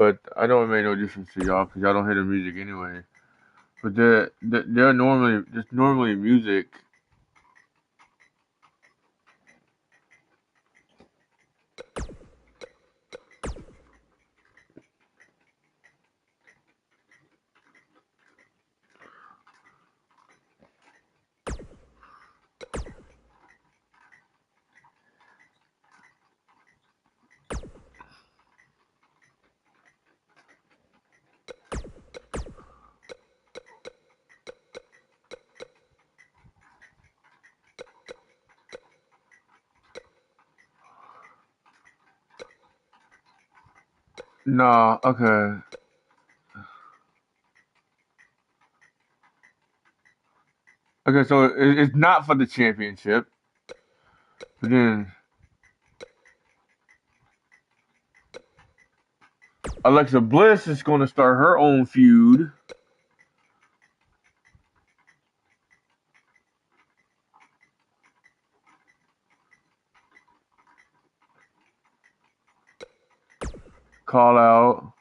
but I know it made no difference to y'all because y'all don't hear the music anyway. But they're normally just normally music. Nah, okay. Okay, so it's not for the championship. But then Alexa Bliss is going to start her own feud. Call out.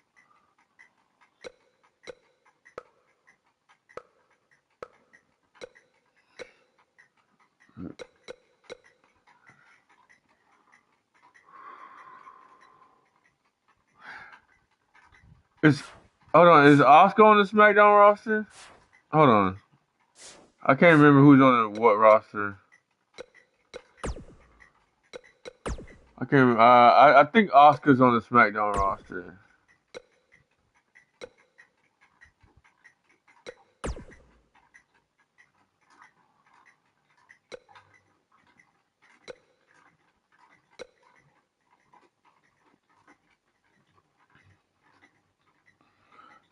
Is hold on, is Oscar on the SmackDown roster? Hold on. I can't remember who's on what roster. I can't. I think Oscar's on the SmackDown roster.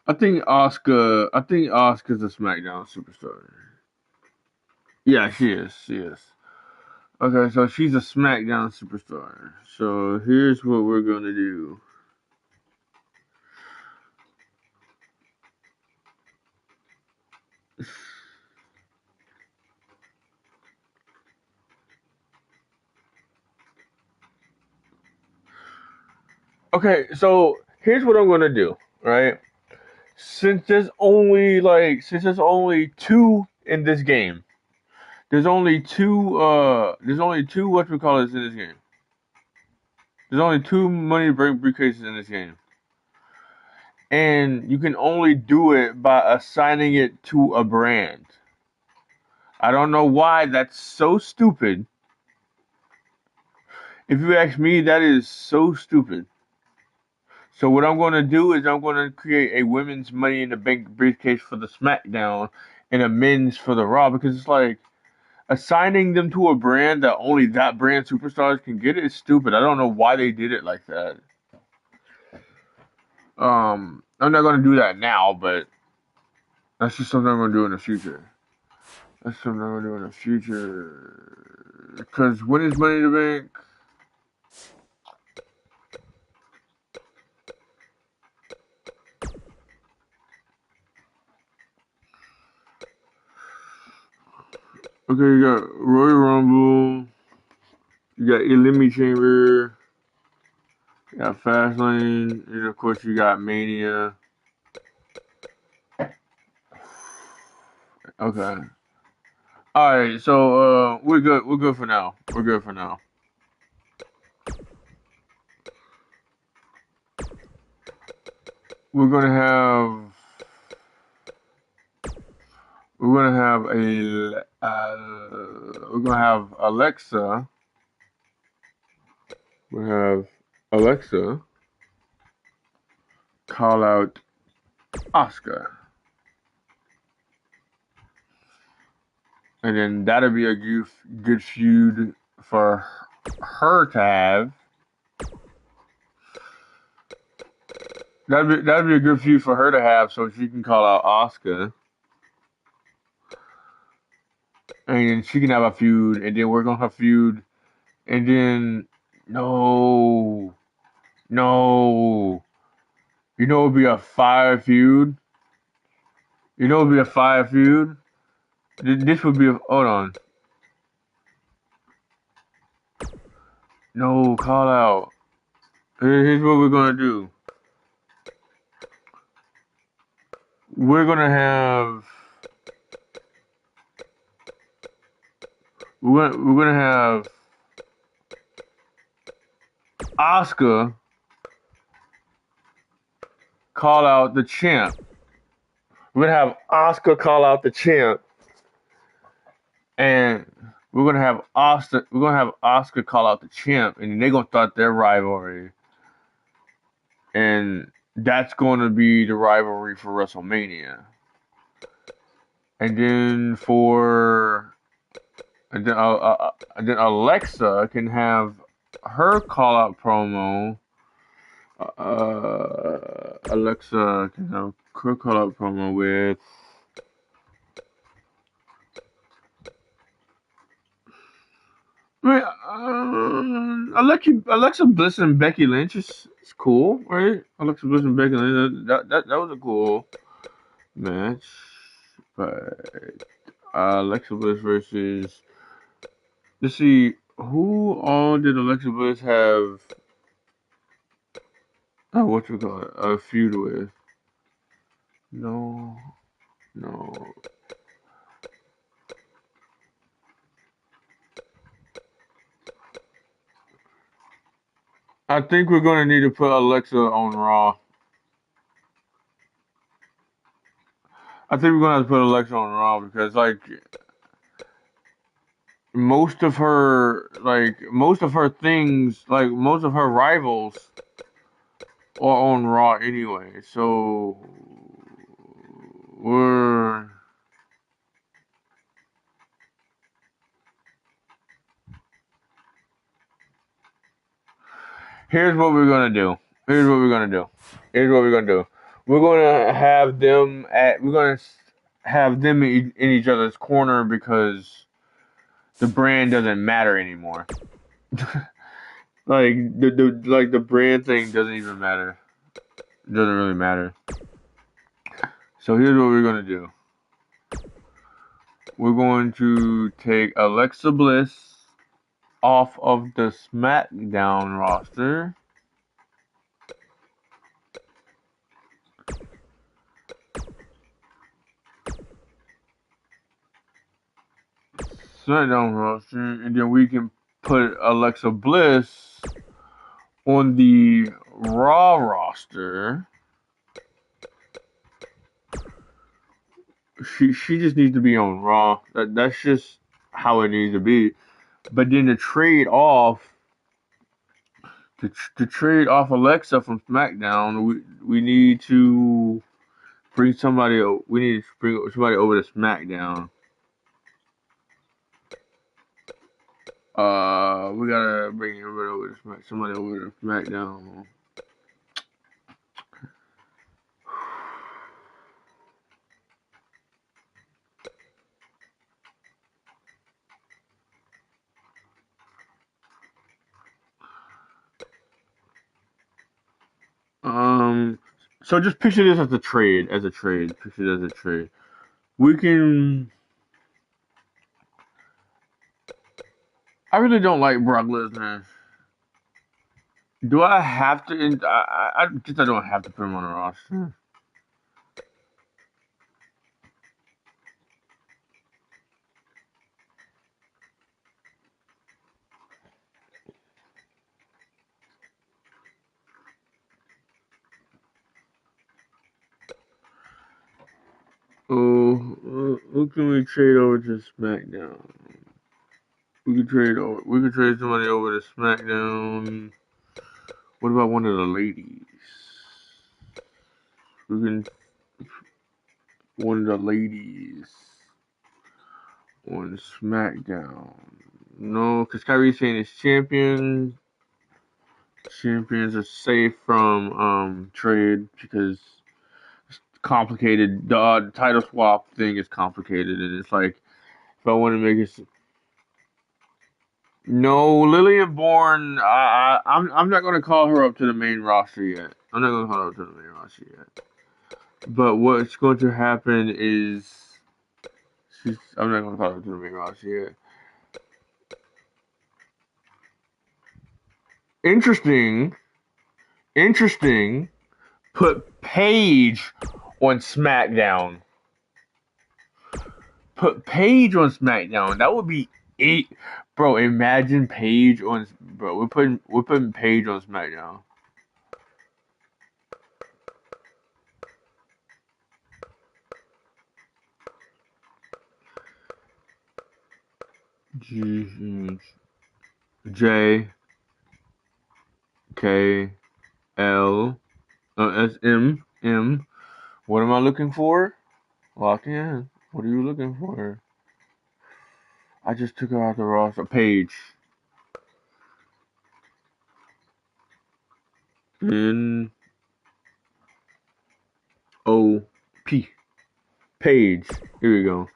I think Oscar. I think Oscar's a SmackDown superstar. Yeah, she is. She is. Okay, so she's a SmackDown superstar. So here's what we're gonna do. Okay, so here's what I'm gonna do. Right? Since there's only two in this game. There's only two whatchamacallits in this game. There's only two money briefcases in this game. And you can only do it by assigning it to a brand. I don't know why that's so stupid. If you ask me, that is so stupid. So what I'm going to do is I'm going to create a women's Money in the Bank briefcase for the SmackDown and a men's for the Raw because it's like assigning them to a brand that only that brand superstars can get it is stupid. I don't know why they did it like that. I'm not going to do that now, but that's just something I'm going to do in the future. That's something I'm going to do in the future. Because when is Money in the Bank? Okay, you got Royal Rumble, you got Elimination Chamber, you got Fastlane, and of course you got Mania. Okay. Alright, so we're good. We're good for now. We're good for now. We're gonna have we're gonna have Alexa. We have Alexa call out Oscar, and then that'll be a good feud for her to have. That'd be a good feud for her to have, so she can call out Oscar, and then she can have a feud, and then we're gonna have feud, and then no, no, you know it'd be a fire feud. You know it'd be a fire feud. This would be a hold on. No, call out. Here's what we're gonna do. we're gonna have we're gonna have Asuka call out the champ. We're gonna have Asuka call out the champ, and we're gonna have Asuka call out the champ, and they're gonna start their rivalry, and that's going to be the rivalry for WrestleMania. And then and then Alexa can have her call out promo. Alexa can have her call out promo with. Alexa Bliss and Becky Lynch is cool, right? Alexa Bliss and Becky Lynch, that was a cool match. But Alexa Bliss versus, let's see, who all did Alexa Bliss have? Oh, what you call it? A feud with? No, no. I think we're gonna need to put Alexa on Raw. I think we're gonna have to put Alexa on Raw because most of her things, like most of her rivals are on Raw anyway. So we're here's what we're gonna do. Here's what we're gonna do. Here's what we're gonna do. We're gonna have them at. We're gonna have them in each other's corner because the brand doesn't matter anymore. Like the brand thing doesn't even matter. It doesn't really matter. So here's what we're gonna do. We're going to take Alexa Bliss off of the SmackDown roster. SmackDown roster, and then we can put Alexa Bliss on the Raw roster. She just needs to be on Raw. That's just how it needs to be. But then to trade off Alexa from SmackDown, we need to bring somebody. We need to bring somebody over to SmackDown. We gotta bring everybody over to somebody over to SmackDown. So just picture this as a trade, Picture it as a trade. We can. I really don't like Brock Lesnar. Do I have to? I guess I don't have to put him on the roster. Oh, who can we trade over to SmackDown? We could trade over. We could trade somebody over to SmackDown. What about one of the ladies? We can one of the ladies on SmackDown. No, because Kyrie Sane is champion. Champions are safe from trade because it's complicated. The title swap thing is complicated, and it's like if I want to make it. No, Lillian Bourne. I'm not gonna call her up to the main roster yet. I'm not gonna call her up to the main roster yet. But what's going to happen is I'm not gonna call her to the main roster yet. Interesting. Put Paige on SmackDown. Put Paige on SmackDown. That would be eight, bro. Imagine Paige on, bro. We're putting Paige on SmackDown. G J K L S M. What am I looking for? Lock in. What are you looking for? I just took her out the roster. Paige. N O P. Paige. Here we go.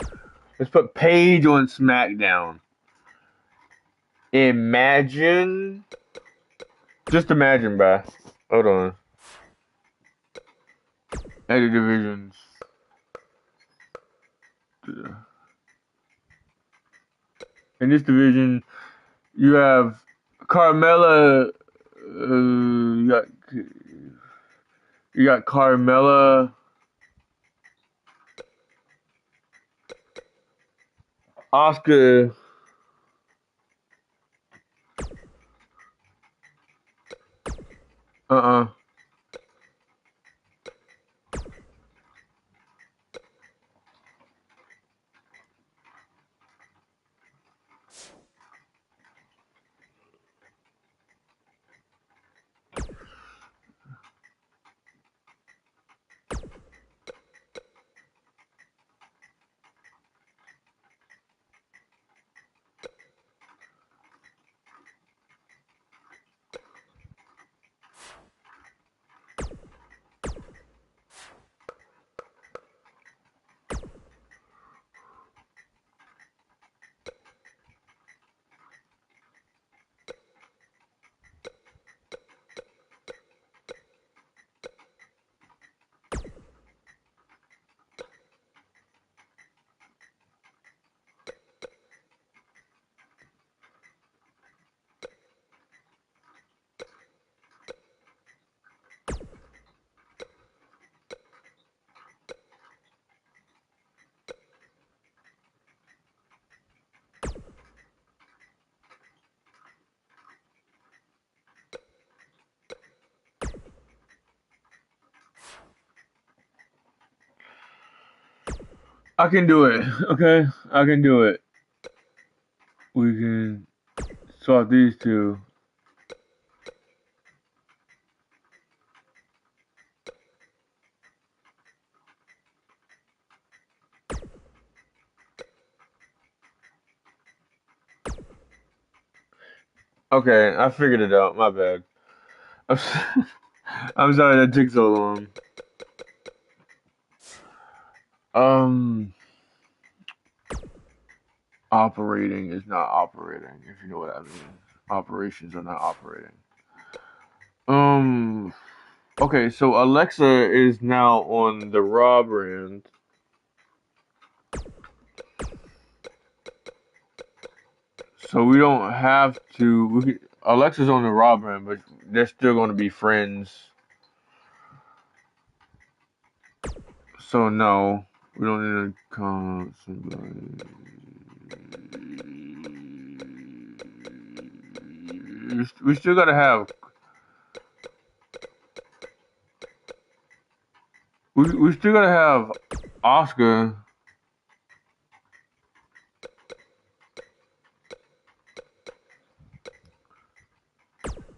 Let's put Paige on SmackDown. Imagine. Just imagine, bruh. Hold on. Edit divisions. In this division, you have Carmella. You got Carmella, Oscar. Uh. I can do it. Okay, I can do it. We can swap these two. Okay, I figured it out. My bad. I'm, I'm sorry that took so long. Um, Operating is not operating. If you know what I mean. Operations are not operating. Um. Okay, so Alexa is now on the Raw brand. So we don't have to. Alexa's on the Raw brand, but they're still going to be friends. So no, we don't need to call somebody. We still gotta have. We still gotta have Oscar.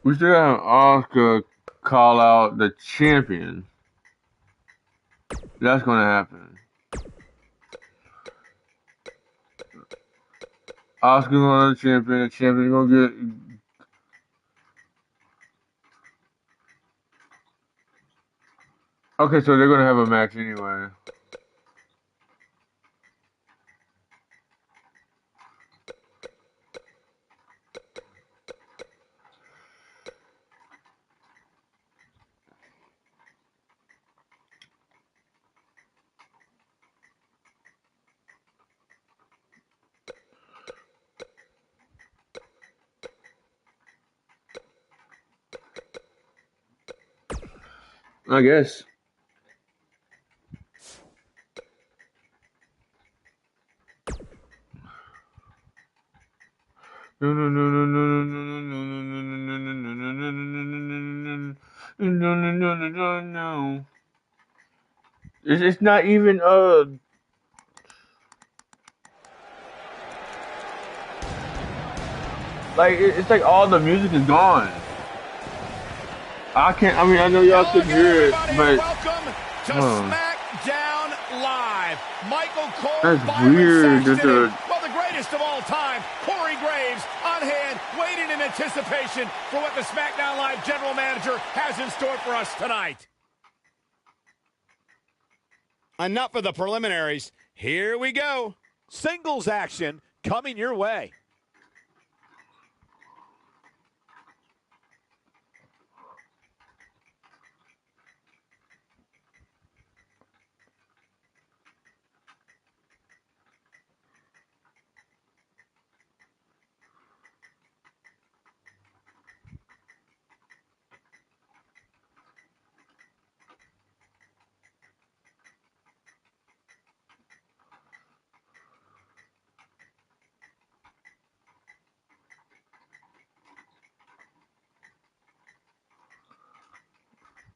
We still gotta have Oscar call out the champion. That's gonna happen. Oscar's gonna the champion. The champion's gonna get. Okay, so they're gonna have a match anyway. I guess. It's not even like it's like all the music is gone. I can't. I mean, I know y'all couldn't hear it, but welcome to SmackDown Live. Michael Cole, that's Byron weird. Saxton, well, the greatest of all time, Corey Graves, on hand, waiting in anticipation for what the SmackDown Live general manager has in store for us tonight. Enough of the preliminaries. Here we go. Singles action coming your way.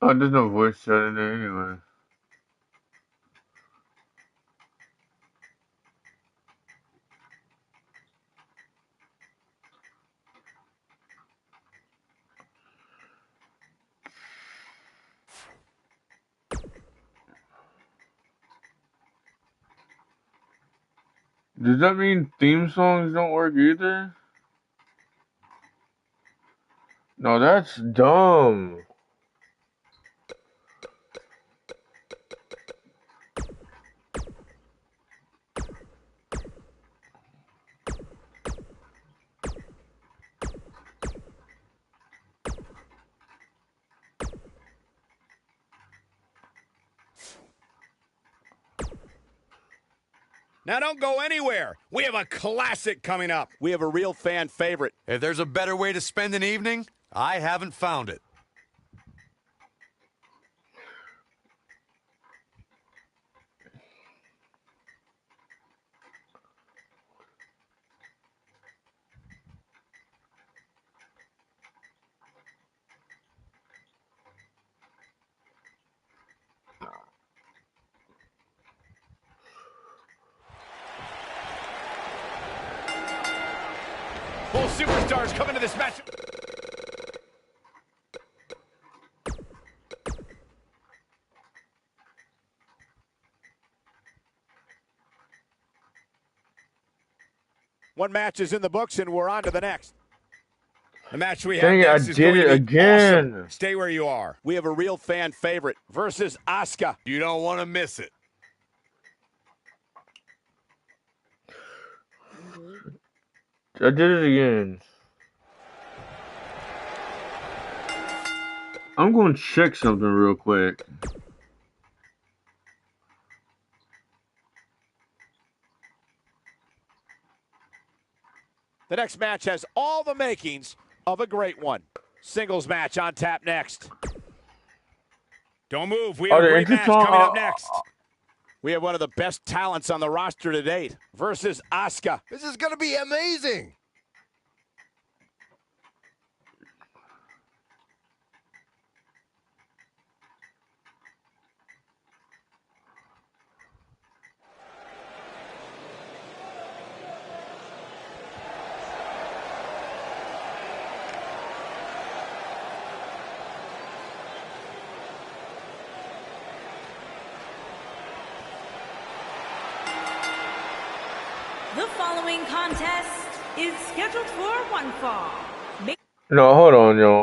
Oh, there's no voice chat in there anyway. Does that mean theme songs don't work either? No, that's dumb. Now don't go anywhere. We have a classic coming up. We have a real fan favorite. If there's a better way to spend an evening, I haven't found it. Both superstars come into this match. One match is in the books, and we're on to the next. The match we have Dang it, I next is did going it to be again. awesome. Stay where you are. We have a real fan favorite versus Asuka. You don't want to miss it. I did it again. I'm going to check something real quick. The next match has all the makings of a great one. Singles match on tap next. Don't move. We have a great match coming up next. We have one of the best talents on the roster to date versus Asuka. This is going to be amazing. The following contest is scheduled for one fall. No, hold on, y'all.